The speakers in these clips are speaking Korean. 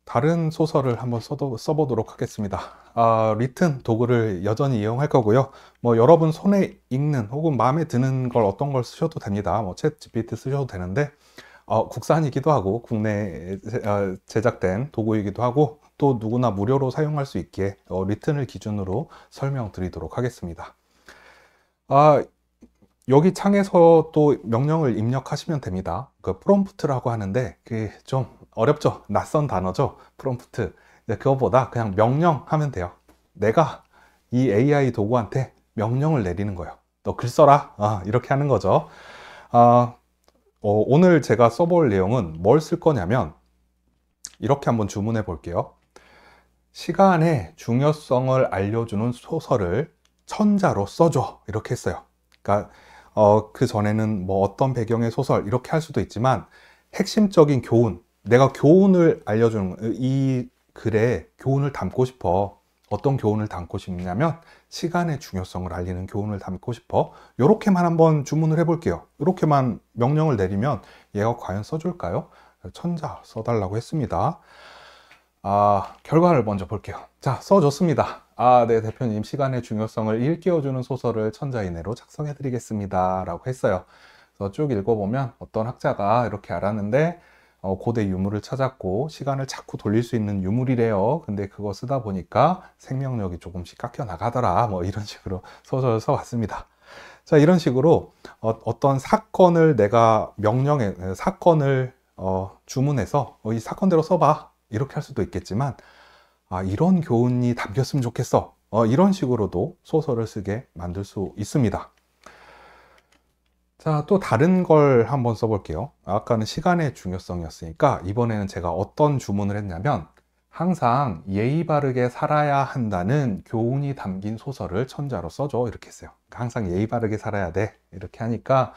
다른 소설을 한번 써보도록 하겠습니다. 리튼 도구를 여전히 이용할 거고요. 뭐 여러분 손에 익는 혹은 마음에 드는 걸 어떤 걸 쓰셔도 됩니다. 뭐 챗 GPT 쓰셔도 되는데 국산이기도 하고 국내 제작된 도구이기도 하고 또 누구나 무료로 사용할 수 있기에 리튼을 기준으로 설명드리도록 하겠습니다. 아, 여기 창에서 또 명령을 입력하시면 됩니다. 그 프롬프트라고 하는데 그 좀 어렵죠? 낯선 단어죠? 프롬프트. 그거보다 그냥 명령하면 돼요. 내가 이 AI 도구한테 명령을 내리는 거예요. 너 글 써라. 이렇게 하는 거죠. 아, 오늘 제가 써볼 내용은 뭘 쓸 거냐면 이렇게 한번 주문해 볼게요. 시간의 중요성을 알려주는 소설을 천자로 써줘. 이렇게 했어요. 그러니까 그 전에는 뭐 어떤 배경의 소설 이렇게 할 수도 있지만 핵심적인 교훈, 내가 교훈을 알려주는 이 글에 교훈을 담고 싶어. 어떤 교훈을 담고 싶냐면 시간의 중요성을 알리는 교훈을 담고 싶어. 이렇게만 한번 주문을 해볼게요. 이렇게만 명령을 내리면 얘가 과연 써줄까요? 천자 써달라고 했습니다. 결과를 먼저 볼게요. 자, 써줬습니다. 네, 대표님, 시간의 중요성을 일깨워주는 소설을 천자 이내로 작성해 드리겠습니다. 라고 했어요. 그래서 쭉 읽어보면 어떤 학자가 이렇게 알았는데, 고대 유물을 찾았고, 시간을 자꾸 돌릴 수 있는 유물이래요. 근데 그거 쓰다 보니까 생명력이 조금씩 깎여 나가더라. 뭐 이런 식으로 소설을 써왔습니다. 자, 이런 식으로 어떤 사건을 내가 사건을 주문해서 이 사건대로 써봐. 이렇게 할 수도 있겠지만 이런 교훈이 담겼으면 좋겠어. 이런 식으로도 소설을 쓰게 만들 수 있습니다. 자, 또 다른 걸 한번 써볼게요. 아까는 시간의 중요성이었으니까 이번에는 제가 어떤 주문을 했냐면 항상 예의 바르게 살아야 한다는 교훈이 담긴 소설을 천자로 써줘. 이렇게 했어요. 항상 예의 바르게 살아야 돼. 이렇게 하니까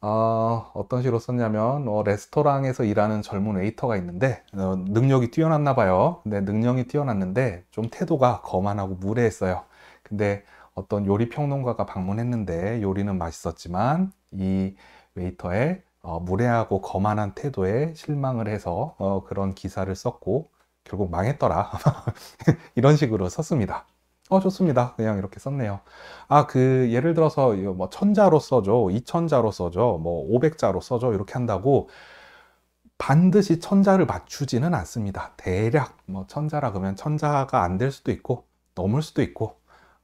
어떤 식으로 썼냐면 레스토랑에서 일하는 젊은 웨이터가 있는데 능력이 뛰어났나 봐요. 근데 능력이 뛰어났는데 좀 태도가 거만하고 무례했어요. 근데 어떤 요리 평론가가 방문했는데 요리는 맛있었지만 이 웨이터의 무례하고 거만한 태도에 실망을 해서 그런 기사를 썼고 결국 망했더라. 이런 식으로 썼습니다. 좋습니다. 그냥 이렇게 썼네요. 예를 들어서, 뭐, 천자로 써줘, 이천자로 써줘, 뭐, 500자로 써줘, 이렇게 한다고 반드시 천자를 맞추지는 않습니다. 대략, 뭐, 천자라 그러면 천자가 안 될 수도 있고, 넘을 수도 있고,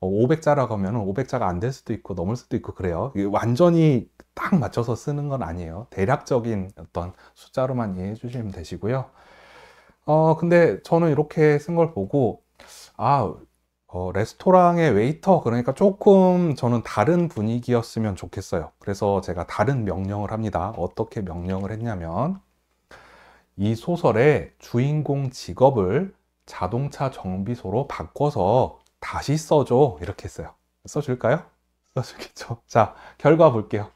500자라 그러면 500자가 안 될 수도 있고, 넘을 수도 있고, 그래요. 완전히 딱 맞춰서 쓰는 건 아니에요. 대략적인 어떤 숫자로만 이해해 주시면 되시고요. 근데 저는 이렇게 쓴 걸 보고, 아, 레스토랑의 웨이터, 그러니까 조금 저는 다른 분위기였으면 좋겠어요. 그래서 제가 다른 명령을 합니다. 어떻게 명령을 했냐면, 이 소설의 주인공 직업을 자동차 정비소로 바꿔서 다시 써줘. 이렇게 했어요. 써줄까요? 써주겠죠. 자, 결과 볼게요.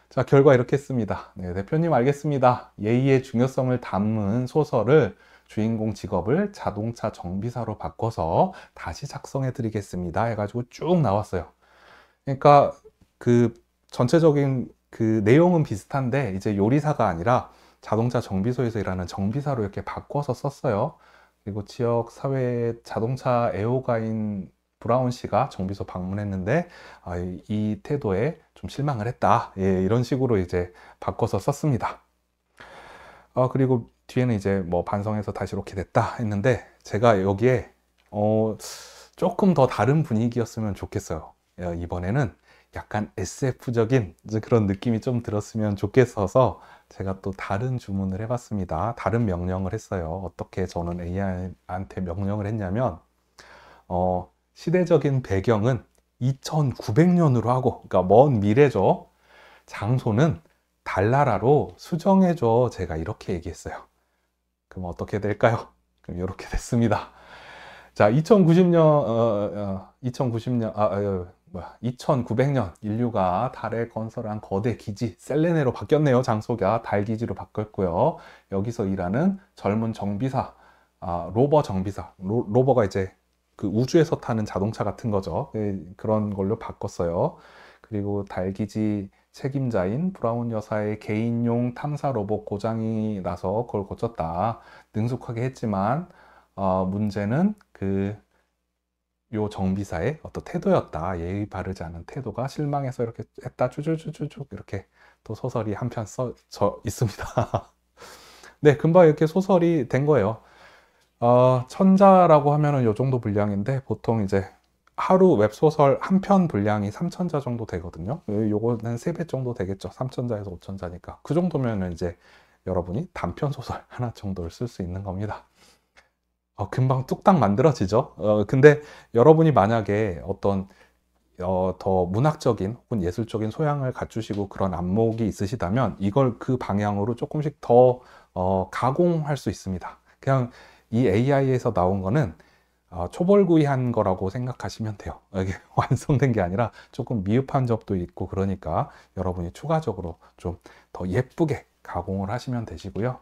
자, 결과 이렇게 했습니다. 네, 대표님 알겠습니다. 예의의 중요성을 담은 소설을 주인공 직업을 자동차 정비사로 바꿔서 다시 작성해 드리겠습니다. 해가지고 쭉 나왔어요. 그러니까 그 전체적인 그 내용은 비슷한데 이제 요리사가 아니라 자동차 정비소에서 일하는 정비사로 이렇게 바꿔서 썼어요. 그리고 지역 사회 자동차 애호가인 브라운 씨가 정비소 방문했는데 이 태도에 좀 실망을 했다. 예, 이런 식으로 이제 바꿔서 썼습니다. 그리고 뒤에는 이제 뭐 반성해서 다시 이렇게 됐다 했는데 제가 여기에 조금 더 다른 분위기였으면 좋겠어요. 이번에는 약간 SF적인 그런 느낌이 좀 들었으면 좋겠어서 제가 또 다른 주문을 해봤습니다. 다른 명령을 했어요. 어떻게 저는 AI한테 명령을 했냐면 시대적인 배경은 2900년으로 하고, 그러니까 먼 미래죠. 장소는 달나라로 수정해줘. 제가 이렇게 얘기했어요. 그럼 어떻게 될까요? 그럼 이렇게 됐습니다. 자, 2090년, 2900년 인류가 달에 건설한 거대 기지 셀레네로 바뀌었네요. 장소가 달 기지로 바뀌었고요. 여기서 일하는 젊은 정비사, 로버 정비사, 로버가 이제 그 우주에서 타는 자동차 같은 거죠. 그런 걸로 바꿨어요. 그리고 달 기지 책임자인 브라운 여사의 개인용 탐사 로봇 고장이 나서 그걸 고쳤다. 능숙하게 했지만 문제는 요 정비사의 어떤 태도였다. 예의 바르지 않은 태도가 실망해서 이렇게 했다. 쭉쭉쭉쭉 이렇게 또 소설이 한 편 써져 있습니다. 네, 금방 이렇게 소설이 된 거예요. 천자라고 하면은 요 정도 분량인데 보통 이제 하루 웹소설 한 편 분량이 3,000자 정도 되거든요. 요거는 3배 정도 되겠죠. 3,000자에서 5,000자니까. 그 정도면은 이제 여러분이 단편 소설 하나 정도를 쓸 수 있는 겁니다. 금방 뚝딱 만들어지죠. 근데 여러분이 만약에 어떤 더 문학적인 혹은 예술적인 소양을 갖추시고 그런 안목이 있으시다면 이걸 그 방향으로 조금씩 더 가공할 수 있습니다. 그냥 이 AI에서 나온 거는 초벌구이한 거라고 생각하시면 돼요. 이게 완성된 게 아니라 조금 미흡한 점도 있고 그러니까 여러분이 추가적으로 좀 더 예쁘게 가공을 하시면 되시고요.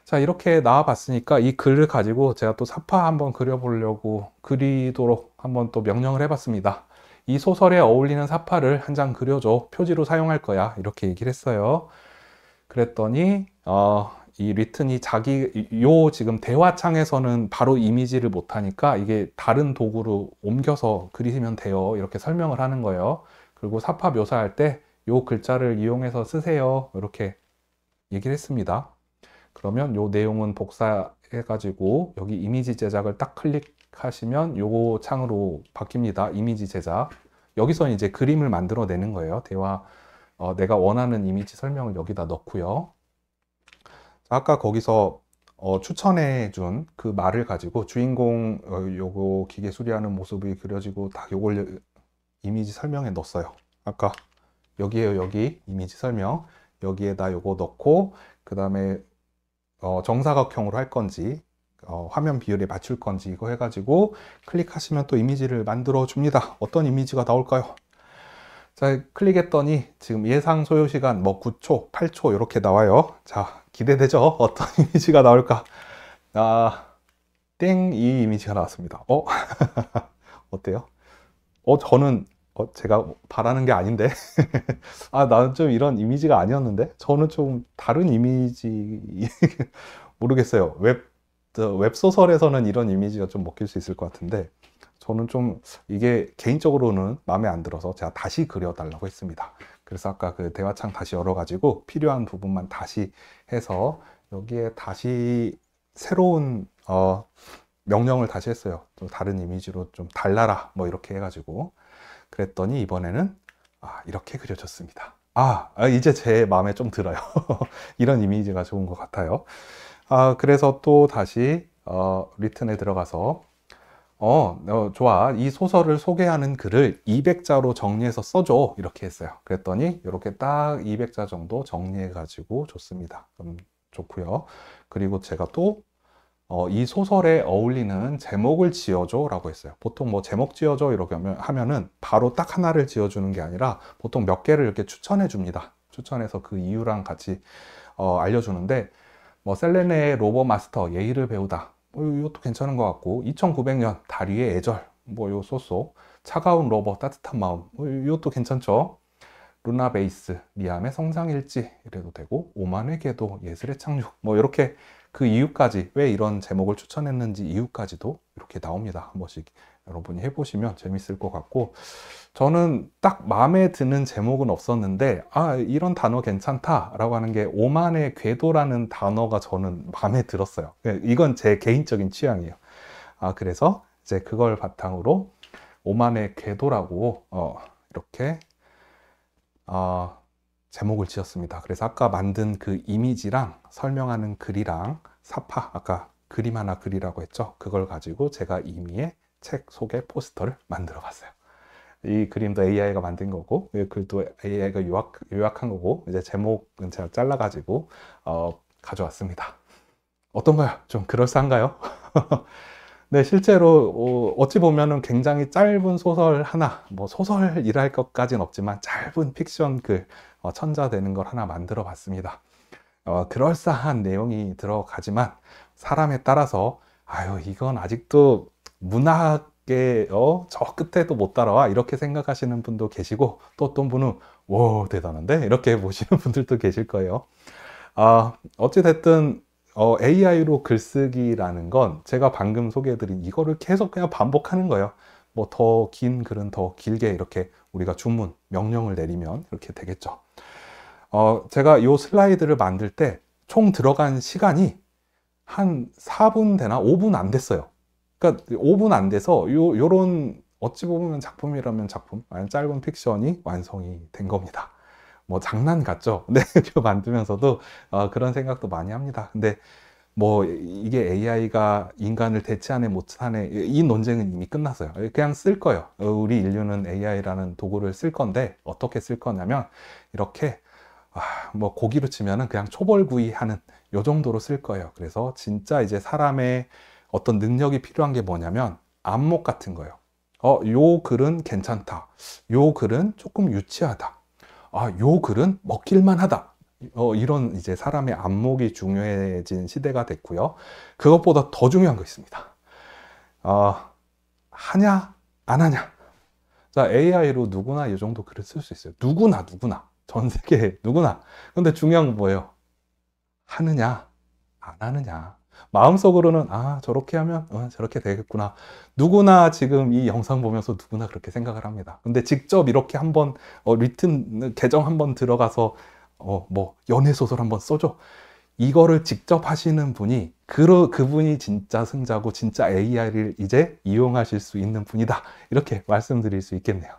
자, 이렇게 나와 봤으니까 이 글을 가지고 제가 또 사파 한번 그려보려고 그리도록 한번 또 명령을 해봤습니다. 이 소설에 어울리는 사파를 한 장 그려줘. 표지로 사용할 거야. 이렇게 얘기를 했어요. 그랬더니 이 리튼이 지금 대화창에서는 바로 이미지를 못하니까 이게 다른 도구로 옮겨서 그리시면 돼요. 이렇게 설명을 하는 거예요. 그리고 사파 묘사할 때 요 글자를 이용해서 쓰세요. 이렇게 얘기를 했습니다. 그러면 요 내용은 복사해 가지고 여기 이미지 제작을 딱 클릭하시면 요거 창으로 바뀝니다. 이미지 제작. 여기서 이제 그림을 만들어 내는 거예요. 내가 원하는 이미지 설명을 여기다 넣고요. 아까 거기서 추천해 준 그 말을 가지고 주인공 요거 기계 수리하는 모습이 그려지고 딱 요걸 이미지 설명에 넣었어요. 아까 여기에요. 여기 이미지 설명. 여기에다 요거 넣고 그 다음에 정사각형으로 할 건지 화면 비율에 맞출 건지 이거 해가지고 클릭하시면 또 이미지를 만들어 줍니다. 어떤 이미지가 나올까요? 자, 클릭했더니 지금 예상 소요 시간 뭐 9초, 8초 이렇게 나와요. 자, 기대되죠? 어떤 이미지가 나올까? 땡, 이 이미지가 나왔습니다. 어때요? 저는 제가 바라는 게 아닌데 나는 좀 이런 이미지가 아니었는데 저는 좀 다른 이미지 모르겠어요. 웹소설에서는 이런 이미지가 좀 먹힐 수 있을 것 같은데 저는 좀 이게 개인적으로는 마음에 안 들어서 제가 다시 그려달라고 했습니다. 그래서 아까 그 대화창 다시 열어가지고 필요한 부분만 다시 해서 여기에 다시 새로운 명령을 다시 했어요. 또 다른 이미지로 좀 달라라 뭐 이렇게 해가지고 그랬더니 이번에는 이렇게 그려졌습니다. 이제 제 마음에 좀 들어요. 이런 이미지가 좋은 것 같아요. 그래서 또 다시 리튼에 들어가서 좋아. 이 소설을 소개하는 글을 200자로 정리해서 써줘. 이렇게 했어요. 그랬더니 이렇게 딱 200자 정도 정리해 가지고 줬습니다. 그럼 좋고요. 그리고 제가 또 이 소설에 어울리는 제목을 지어줘 라고 했어요. 보통 뭐 제목 지어줘 이렇게 하면은 바로 딱 하나를 지어주는 게 아니라 보통 몇 개를 이렇게 추천해 줍니다. 추천해서 그 이유랑 같이 알려주는데 뭐 셀레네의 로버 마스터 예의를 배우다 이것도 괜찮은 것 같고 2900년 다리의 애절 요 쏘쏘 차가운 로버 따뜻한 마음 이것도 괜찮죠. 루나 베이스 리암의 성장일지 이래도 되고 오만의 궤도 예술의 착륙 이렇게 그 이유까지 왜 이런 제목을 추천했는지 이유까지도 이렇게 나옵니다. 한 번씩 여러분이 해보시면 재밌을 것 같고 저는 딱 마음에 드는 제목은 없었는데 이런 단어 괜찮다 라고 하는 게 오만의 궤도라는 단어가 저는 마음에 들었어요. 이건 제 개인적인 취향이에요. 그래서 이제 그걸 바탕으로 오만의 궤도라고 이렇게 제목을 지었습니다. 그래서 아까 만든 그 이미지랑 설명하는 글이랑 사파 아까 그림 하나 그리라고 했죠. 그걸 가지고 제가 이미의 책 소개 포스터를 만들어 봤어요. 이 그림도 AI가 만든 거고 이 글도 AI가 요약한 거고 이제 제목은 제가 잘라 가지고 가져왔습니다. 어떤가요? 좀 그럴싸한가요? 네, 실제로 어찌 보면은 굉장히 짧은 소설 하나, 뭐 소설이랄 것까지는 없지만 짧은 픽션 글 천자 되는 걸 하나 만들어 봤습니다. 그럴싸한 내용이 들어가지만 사람에 따라서 이건 아직도 문학의 저 끝에도 못 따라와 이렇게 생각하시는 분도 계시고 또 어떤 분은 와, 대단한데? 이렇게 보시는 분들도 계실 거예요. 어찌됐든, AI로 글쓰기라는 건 제가 방금 소개해드린 이거를 계속 그냥 반복하는 거예요. 뭐 더 긴 글은 더 길게 이렇게 우리가 주문, 명령을 내리면 이렇게 되겠죠. 제가 이 슬라이드를 만들 때 총 들어간 시간이 한 4분 되나? 5분 안 됐어요. 그러니까 5분 안 돼서 요런 어찌 보면 작품이라면 작품, 아니 짧은 픽션이 완성이 된 겁니다. 뭐 장난 같죠? 근데 이거 만들면서도 그런 생각도 많이 합니다. 근데 뭐 이게 AI가 인간을 대체하네 못하네 이 논쟁은 이미 끝났어요. 그냥 쓸 거예요. 우리 인류는 AI라는 도구를 쓸 건데 어떻게 쓸 거냐면 이렇게 뭐 고기로 치면은 그냥 초벌구이 하는 요 정도로 쓸 거예요. 그래서 진짜 이제 사람의 어떤 능력이 필요한 게 뭐냐면 안목 같은 거예요. 요 글은 괜찮다. 요 글은 조금 유치하다. 요 글은 먹힐만 하다. 이런 이제 사람의 안목이 중요해진 시대가 됐고요. 그것보다 더 중요한 거 있습니다. 하냐, 안 하냐. 자, AI로 누구나 이 정도 글을 쓸 수 있어요. 누구나. 전 세계 누구나. 근데 중요한 건 뭐예요? 하느냐, 안 하느냐. 마음속으로는 저렇게 하면 저렇게 되겠구나. 누구나 지금 이 영상 보면서 누구나 그렇게 생각을 합니다. 근데 직접 이렇게 한번 리튼 계정 한번 들어가서 뭐 연애 소설 한번 써줘. 이거를 직접 하시는 분이 그분이 진짜 승자고 진짜 AI를 이제 이용하실 수 있는 분이다. 이렇게 말씀드릴 수 있겠네요.